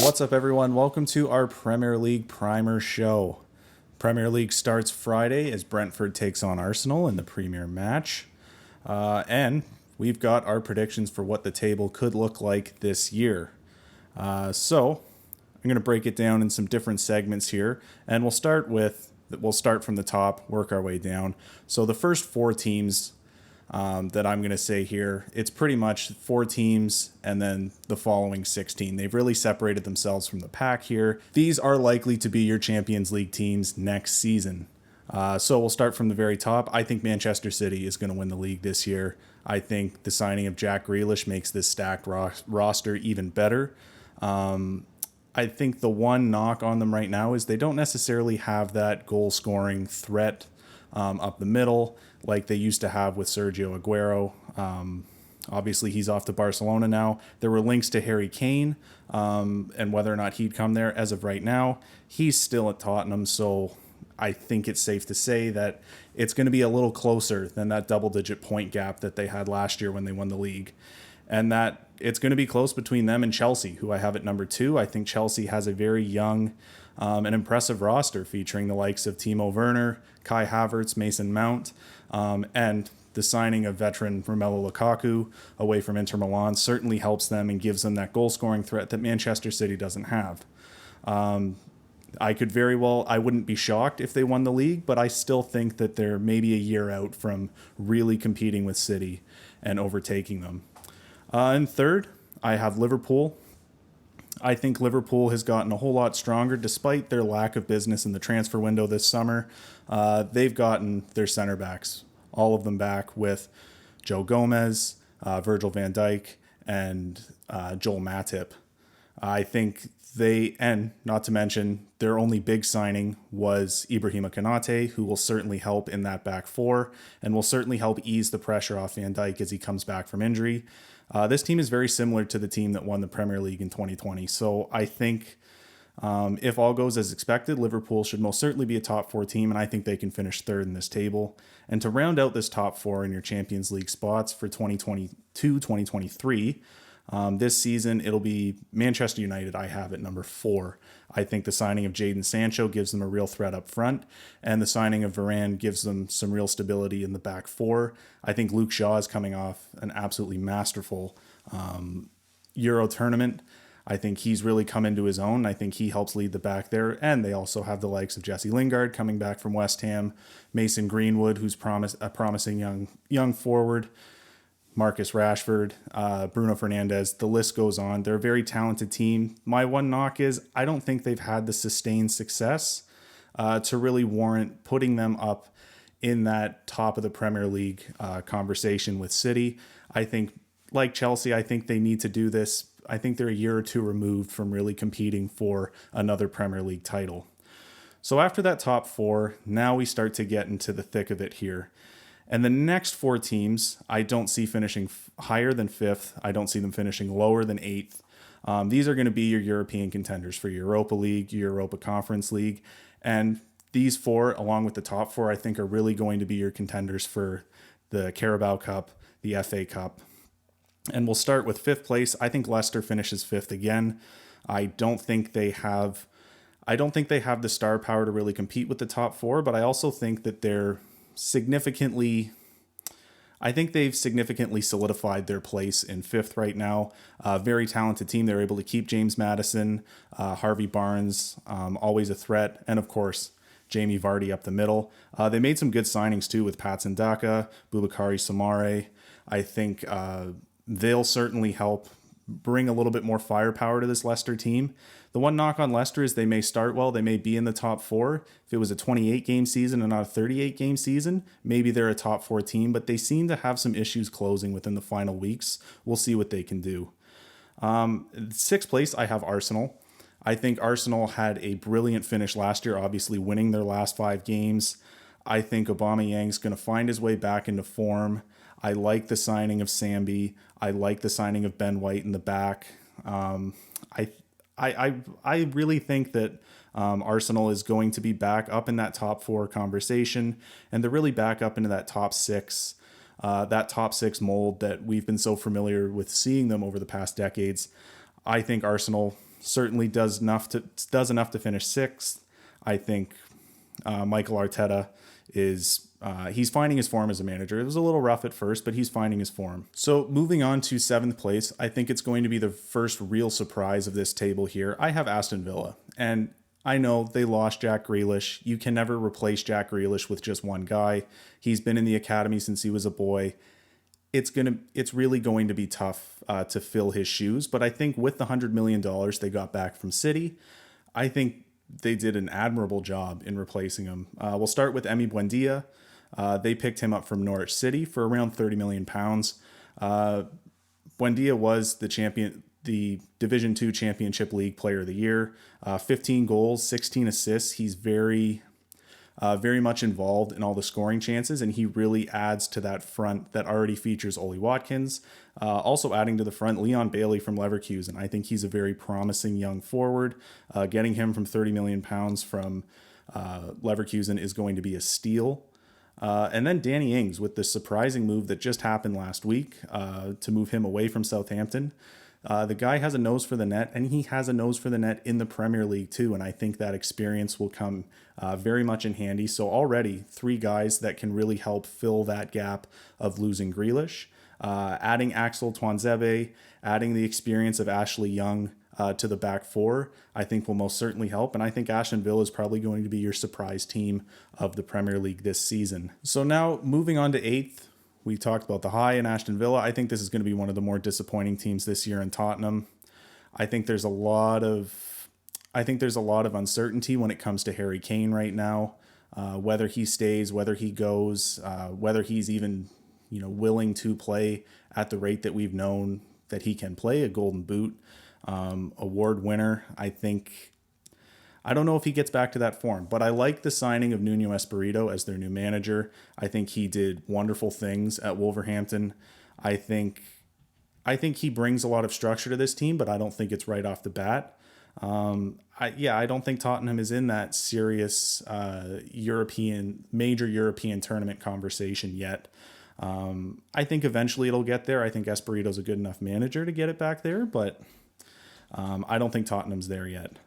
What's up, everyone? Welcome to our Premier League Primer Show. Premier League starts Friday as Brentford takes on Arsenal in the Premier match. And we've got our predictions for what the table could look like this year. So I'm going to break it down in some different segments here. And we'll start from the top, work our way down. So the first four teams that I'm going to say here, it's pretty much four teams and then the following 16. They've really separated themselves from the pack here. These are likely to be your Champions League teams next season. So we'll start from the very top. I think Manchester City is going to win the league this year. I think the signing of Jack Grealish makes this stacked roster even better. I think the one knock on them right now is they don't necessarily have that goal-scoring threat up the middle like they used to have with Sergio Aguero. Obviously, he's off to Barcelona now. There were links to Harry Kane and whether or not he'd come there. As of right now, he's still at Tottenham, so I think it's safe to say that it's going to be a little closer than that double-digit point gap that they had last year when they won the league. And that it's going to be close between them and Chelsea, who I have at number 2. I think Chelsea has a very young and impressive roster featuring the likes of Timo Werner, Kai Havertz, Mason Mount, and the signing of veteran Romelu Lukaku away from Inter Milan certainly helps them and gives them that goal-scoring threat that Manchester City doesn't have. I wouldn't be shocked if they won the league, but I still think that they're maybe a year out from really competing with City and overtaking them. And third, I have Liverpool. I think Liverpool has gotten a whole lot stronger despite their lack of business in the transfer window this summer. They've gotten their center backs, all of them back, with Joe Gomez, Virgil van Dijk, and Joel Matip. I think and not to mention, their only big signing was Ibrahima Konate, who will certainly help in that back four and will certainly help ease the pressure off Van Dijk as he comes back from injury. This team is very similar to the team that won the Premier League in 2020. So I think if all goes as expected, Liverpool should most certainly be a top 4 team, and I think they can finish third in this table. And to round out this top 4 in your Champions League spots for 2022-2023, this season, it'll be Manchester United I have at number 4. I think the signing of Jadon Sancho gives them a real threat up front, and the signing of Varane gives them some real stability in the back 4. I think Luke Shaw is coming off an absolutely masterful Euro tournament. I think he's really come into his own. I think he helps lead the back there, and they also have the likes of Jesse Lingard coming back from West Ham, Mason Greenwood, who's a promising young forward, Marcus Rashford, Bruno Fernandes, the list goes on. They're a very talented team. My one knock is I don't think they've had the sustained success to really warrant putting them up in that top of the Premier League conversation with City. I think, like Chelsea, I think they need to do this. I think they're a year or two removed from really competing for another Premier League title. So after that top 4, now we start to get into the thick of it here. And the next 4 teams, I don't see finishing higher than 5th. I don't see them finishing lower than 8th. These are going to be your European contenders for Europa League, Europa Conference League. And these 4, along with the top 4, I think are really going to be your contenders for the Carabao Cup, the FA Cup. And we'll start with 5th place. I think Leicester finishes 5th again. I don't think they have the star power to really compete with the top 4, but I also think that they've significantly solidified their place in 5th right now. Very talented team. They're able to keep James Maddison, Harvey Barnes, always a threat, and of course, Jamie Vardy up the middle. They made some good signings too with Patson Daka, Boubakary Soumaré. I think they'll certainly help bring a little bit more firepower to this Leicester team. The one knock on Leicester is they may start well. They may be in the top 4. If it was a 28-game season and not a 38-game season, maybe they're a top 4 team, but they seem to have some issues closing within the final weeks. We'll see what they can do. 6th place, I have Arsenal. I think Arsenal had a brilliant finish last year, obviously winning their last 5 games. I think Aubameyang's going to find his way back into form. I like the signing of Sambi. I like the signing of Ben White in the back. I really think that Arsenal is going to be back up in that top 4 conversation, and they're really back up into that top 6 mold that we've been so familiar with seeing them over the past decades. I think Arsenal certainly does enough to finish sixth. I think Michael Arteta is he's finding his form as a manager. It was a little rough at first, but he's finding his form. So moving on to seventh place, I think it's going to be the first real surprise of this table here. I have Aston Villa, and I know they lost Jack Grealish. You can never replace Jack Grealish with just one guy. He's been in the academy since he was a boy. It's really going to be tough to fill his shoes. But I think with the $100 million they got back from City, I think they did an admirable job in replacing him. We'll start with Emi Buendia. They picked him up from Norwich City for around £30 million. Buendia was the Division II Championship League Player of the Year. 15 goals, 16 assists. He's very much involved in all the scoring chances, and he really adds to that front that already features Oli Watkins. Also adding to the front, Leon Bailey from Leverkusen. I think he's a very promising young forward. Getting him from £30 million from Leverkusen is going to be a steal. And then Danny Ings with the surprising move that just happened last week to move him away from Southampton. The guy has a nose for the net, and he has a nose for the net in the Premier League too, and I think that experience will come very much in handy. So already 3 guys that can really help fill that gap of losing Grealish. Adding Axel Tuanzebe, adding the experience of Ashley Young to the back 4, I think will most certainly help. And I think Aston Villa is probably going to be your surprise team of the Premier League this season. So now moving on to 8th, we talked about the high in Aston Villa. I think this is going to be one of the more disappointing teams this year in Tottenham. I think there's a lot of uncertainty when it comes to Harry Kane right now. Whether he stays, whether he goes, whether he's even willing to play at the rate that we've known that he can play, a Golden Boot award winner. I don't know if he gets back to that form, but I like the signing of Nuno Espirito as their new manager. I think he did wonderful things at Wolverhampton. I think he brings a lot of structure to this team, but I don't think it's right off the bat. I don't think Tottenham is in that serious major European tournament conversation yet. I think eventually it'll get there. I think Espirito's a good enough manager to get it back there, but I don't think Tottenham's there yet.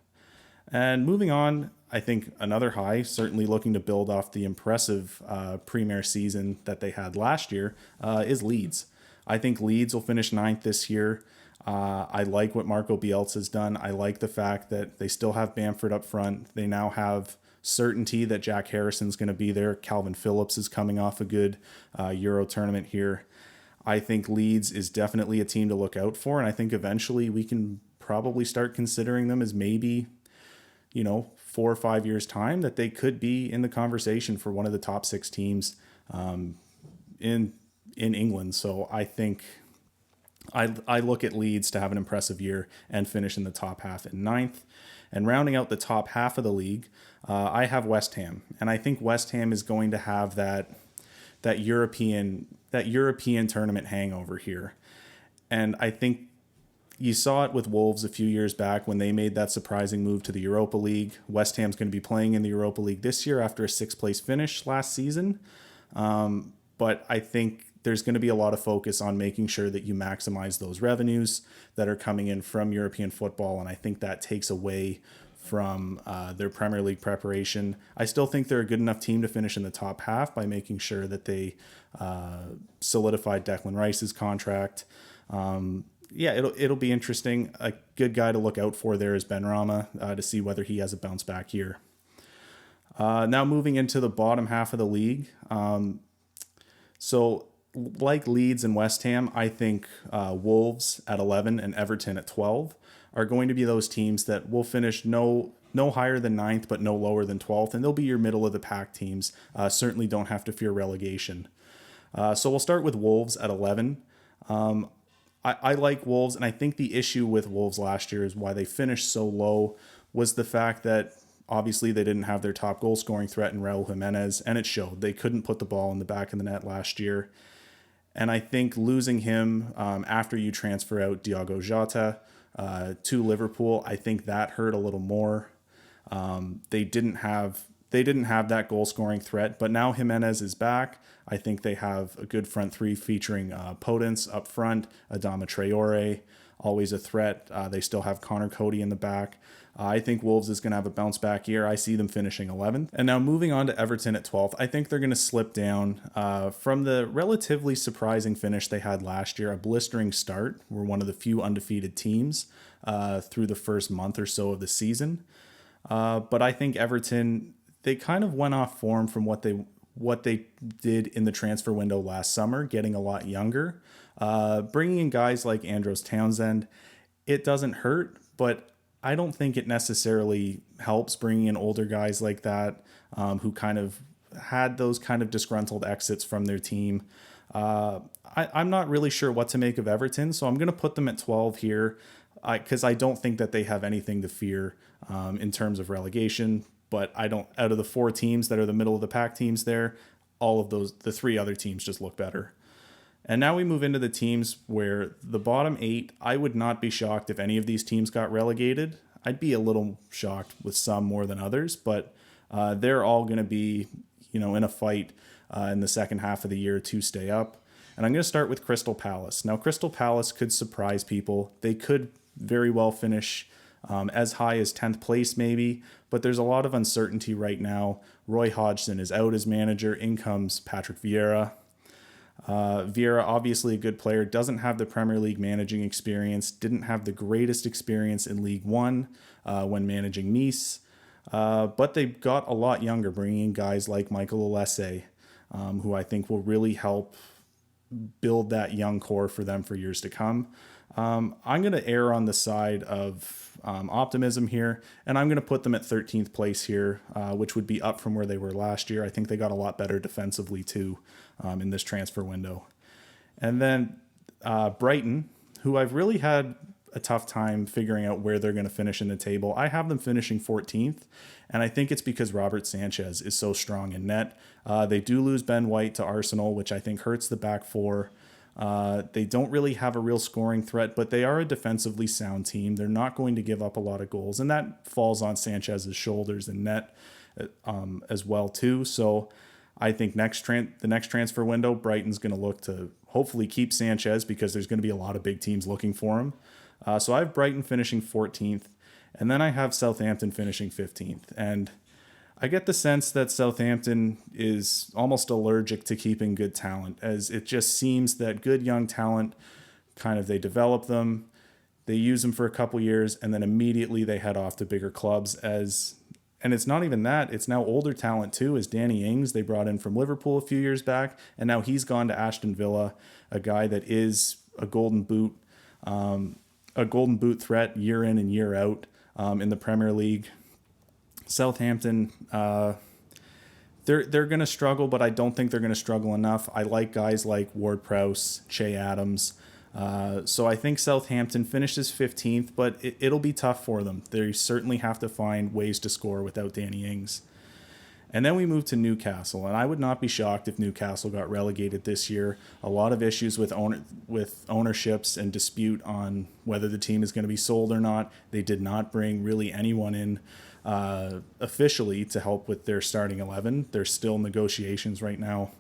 And moving on, I think another high, certainly looking to build off the impressive Premier season that they had last year, is Leeds. I think Leeds will finish 9th this year. I like what Marco Bielsa's done. I like the fact that they still have Bamford up front. They now have certainty that Jack Harrison's going to be there. Calvin Phillips is coming off a good Euro tournament here. I think Leeds is definitely a team to look out for, and I think eventually we can probably start considering them as maybe 4 or 5 years' time that they could be in the conversation for one of the top 6 teams in England. So I think I look at Leeds to have an impressive year and finish in the top half in 9th. And rounding out the top half of the league, I have West Ham, and I think West Ham is going to have that European tournament hangover here. And I think you saw it with Wolves a few years back when they made that surprising move to the Europa League. West Ham's going to be playing in the Europa League this year after a 6th place finish last season. But I think there's going to be a lot of focus on making sure that you maximize those revenues that are coming in from European football. And I think that takes away from their Premier League preparation. I still think they're a good enough team to finish in the top half by making sure that they solidified Declan Rice's contract. It'll be interesting. A good guy to look out for there is Benrahma to see whether he has a bounce back year. Now moving into the bottom half of the league. So like Leeds and West Ham, I think Wolves at 11 and Everton at 12 are going to be those teams that will finish no higher than 9th, but no lower than 12th. And they'll be your middle of the pack teams. Certainly don't have to fear relegation. So we'll start with Wolves at 11. I like Wolves, and I think the issue with Wolves last year is why they finished so low was the fact that obviously they didn't have their top goal scoring threat in Raul Jimenez, and it showed. They couldn't put the ball in the back of the net last year. And I think losing him after you transfer out Diogo Jota to Liverpool, I think that hurt a little more. They didn't have that goal scoring threat, but now Jimenez is back. I think they have a good front 3 featuring Podence up front, Adama Traore, always a threat. They still have Connor Cody in the back. I think Wolves is going to have a bounce back year. I see them finishing 11th. And now moving on to Everton at 12th, I think they're going to slip down from the relatively surprising finish they had last year. A blistering start. We're one of the few undefeated teams through the first month or so of the season. But I think Everton, they kind of went off form from what they did in the transfer window last summer, getting a lot younger. Bringing in guys like Andros Townsend, it doesn't hurt, but I don't think it necessarily helps bringing in older guys like that who kind of had those kind of disgruntled exits from their team. I'm not really sure what to make of Everton, so I'm going to put them at 12 here because I don't think that they have anything to fear in terms of relegation. But I don't, out of the 4 teams that are the middle of the pack teams there, all of those, the 3 other teams just look better. And now we move into the teams where the bottom 8, I would not be shocked if any of these teams got relegated. I'd be a little shocked with some more than others, but they're all going to be, in a fight in the second half of the year to stay up. And I'm going to start with Crystal Palace. Now, Crystal Palace could surprise people. They could very well finish as high as 10th place maybe, but there's a lot of uncertainty right now. Roy Hodgson is out as manager. In comes Patrick Vieira. Vieira, obviously a good player, doesn't have the Premier League managing experience, didn't have the greatest experience in League One when managing Nice, but they got a lot younger, bringing in guys like Michael Olise, who I think will really help build that young core for them for years to come. I'm going to err on the side of optimism here, and I'm going to put them at 13th place here, which would be up from where they were last year. I think they got a lot better defensively too in this transfer window. And then Brighton, who I've really had a tough time figuring out where they're going to finish in the table. I have them finishing 14th, and I think it's because Robert Sanchez is so strong in net. They do lose Ben White to Arsenal, which I think hurts the back 4. They don't really have a real scoring threat, but they are a defensively sound team. They're not going to give up a lot of goals, and that falls on Sanchez's shoulders in net as well too. So I think the next transfer window, Brighton's going to look to hopefully keep Sanchez because there's going to be a lot of big teams looking for him. So I have Brighton finishing 14th, and then I have Southampton finishing 15th. And I get the sense that Southampton is almost allergic to keeping good talent, as it just seems that good young talent, they develop them, they use them for a couple years, and then immediately they head off to bigger clubs. And it's not even that, it's now older talent too, as Danny Ings, they brought in from Liverpool a few years back, and now he's gone to Aston Villa, a guy that is a golden boot threat year in and year out in the Premier League. Southampton, they're going to struggle, but I don't think they're going to struggle enough. I like guys like Ward-Prowse, Che Adams. So I think Southampton finishes 15th, but it'll be tough for them. They certainly have to find ways to score without Danny Ings. And then we move to Newcastle, and I would not be shocked if Newcastle got relegated this year. A lot of issues with ownerships and dispute on whether the team is going to be sold or not. They did not bring really anyone in officially to help with their starting 11. There's still negotiations right now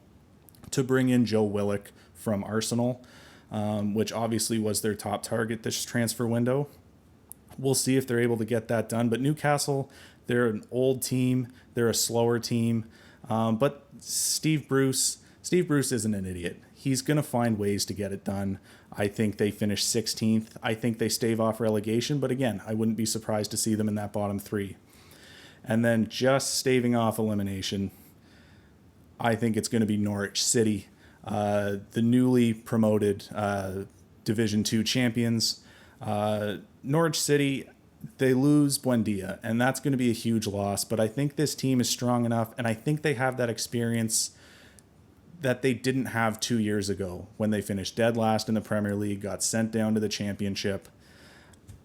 to bring in Joe Willock from Arsenal, which obviously was their top target this transfer window. We'll see if they're able to get that done. But Newcastle, they're an old team. They're a slower team. But Steve Bruce isn't an idiot. He's going to find ways to get it done. I think they finish 16th. I think they stave off relegation. But again, I wouldn't be surprised to see them in that bottom 3. And then just staving off elimination, I think it's going to be Norwich City, the newly promoted Division 2 champions. Norwich City, they lose Buendia, and that's going to be a huge loss. But I think this team is strong enough, and I think they have that experience that they didn't have 2 years ago when they finished dead last in the Premier League, got sent down to the Championship.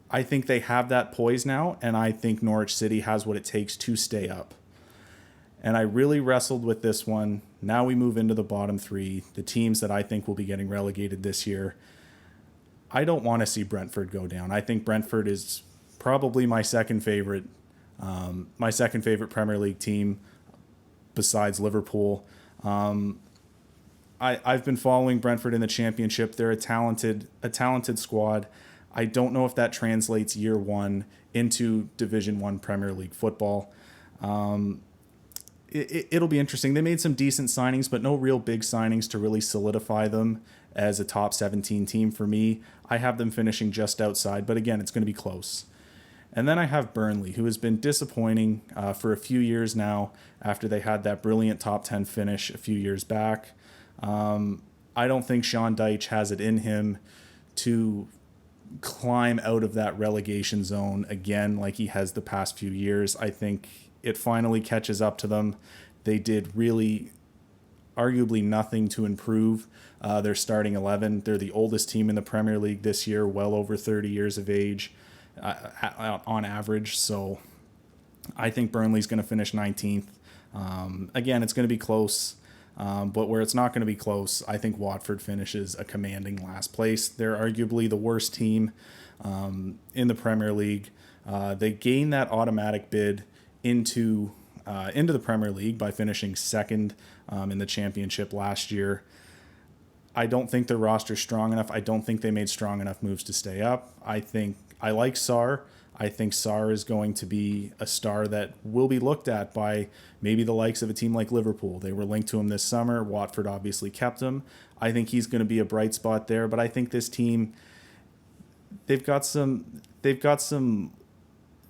I think they have that poise now, and I think Norwich City has what it takes to stay up. And I really wrestled with this one. Now we move into the bottom 3, the teams that I think will be getting relegated this year. I don't want to see Brentford go down. I think Brentford is probably my second favorite Premier League team besides Liverpool. I've been following Brentford in the Championship. They're a talented squad. I don't know if that translates year one into Division One Premier League football. It'll be interesting. They made some decent signings, but no real big signings to really solidify them as a top 17 team for me. I have them finishing just outside, but again, it's going to be close. And then I have Burnley, who has been disappointing for a few years now after they had that brilliant top 10 finish a few years back. I don't think Sean Dyche has it in him to climb out of that relegation zone again like he has the past few years. I think it finally catches up to them. They did really arguably nothing to improve their starting 11. They're the oldest team in the Premier League this year, well over 30 years of age on average. So I think Burnley's going to finish 19th. Again, it's going to be close. But where it's not going to be close, I think Watford finishes a commanding last place. They're arguably the worst team in the Premier League. They gained that automatic bid into the Premier League by finishing second in the Championship last year. I don't think their roster's strong enough. I don't think they made strong enough moves to stay up. I like Sarr. I think Sarr is going to be a star that will be looked at by maybe the likes of a team like Liverpool. They were linked to him this summer. Watford obviously kept him. I think he's going to be a bright spot there. But I think this team, they've got some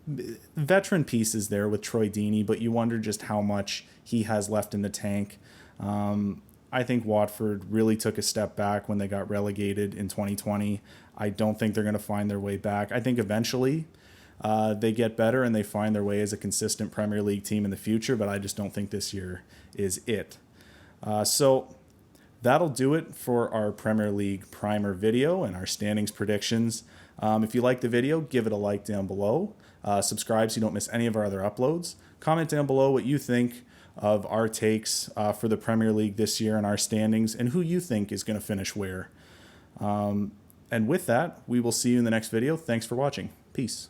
veteran pieces there with Troy Deeney, but you wonder just how much he has left in the tank. I think Watford really took a step back when they got relegated in 2020. I don't think they're going to find their way back. I think eventually they get better and they find their way as a consistent Premier League team in the future, but I just don't think this year is it. So that'll do it for our Premier League primer video and our standings predictions. If you like the video, give it a like down below. Subscribe so you don't miss any of our other uploads. Comment down below what you think of our takes for the Premier League this year and our standings and who you think is going to finish where. And with that, we will see you in the next video. Thanks for watching. Peace.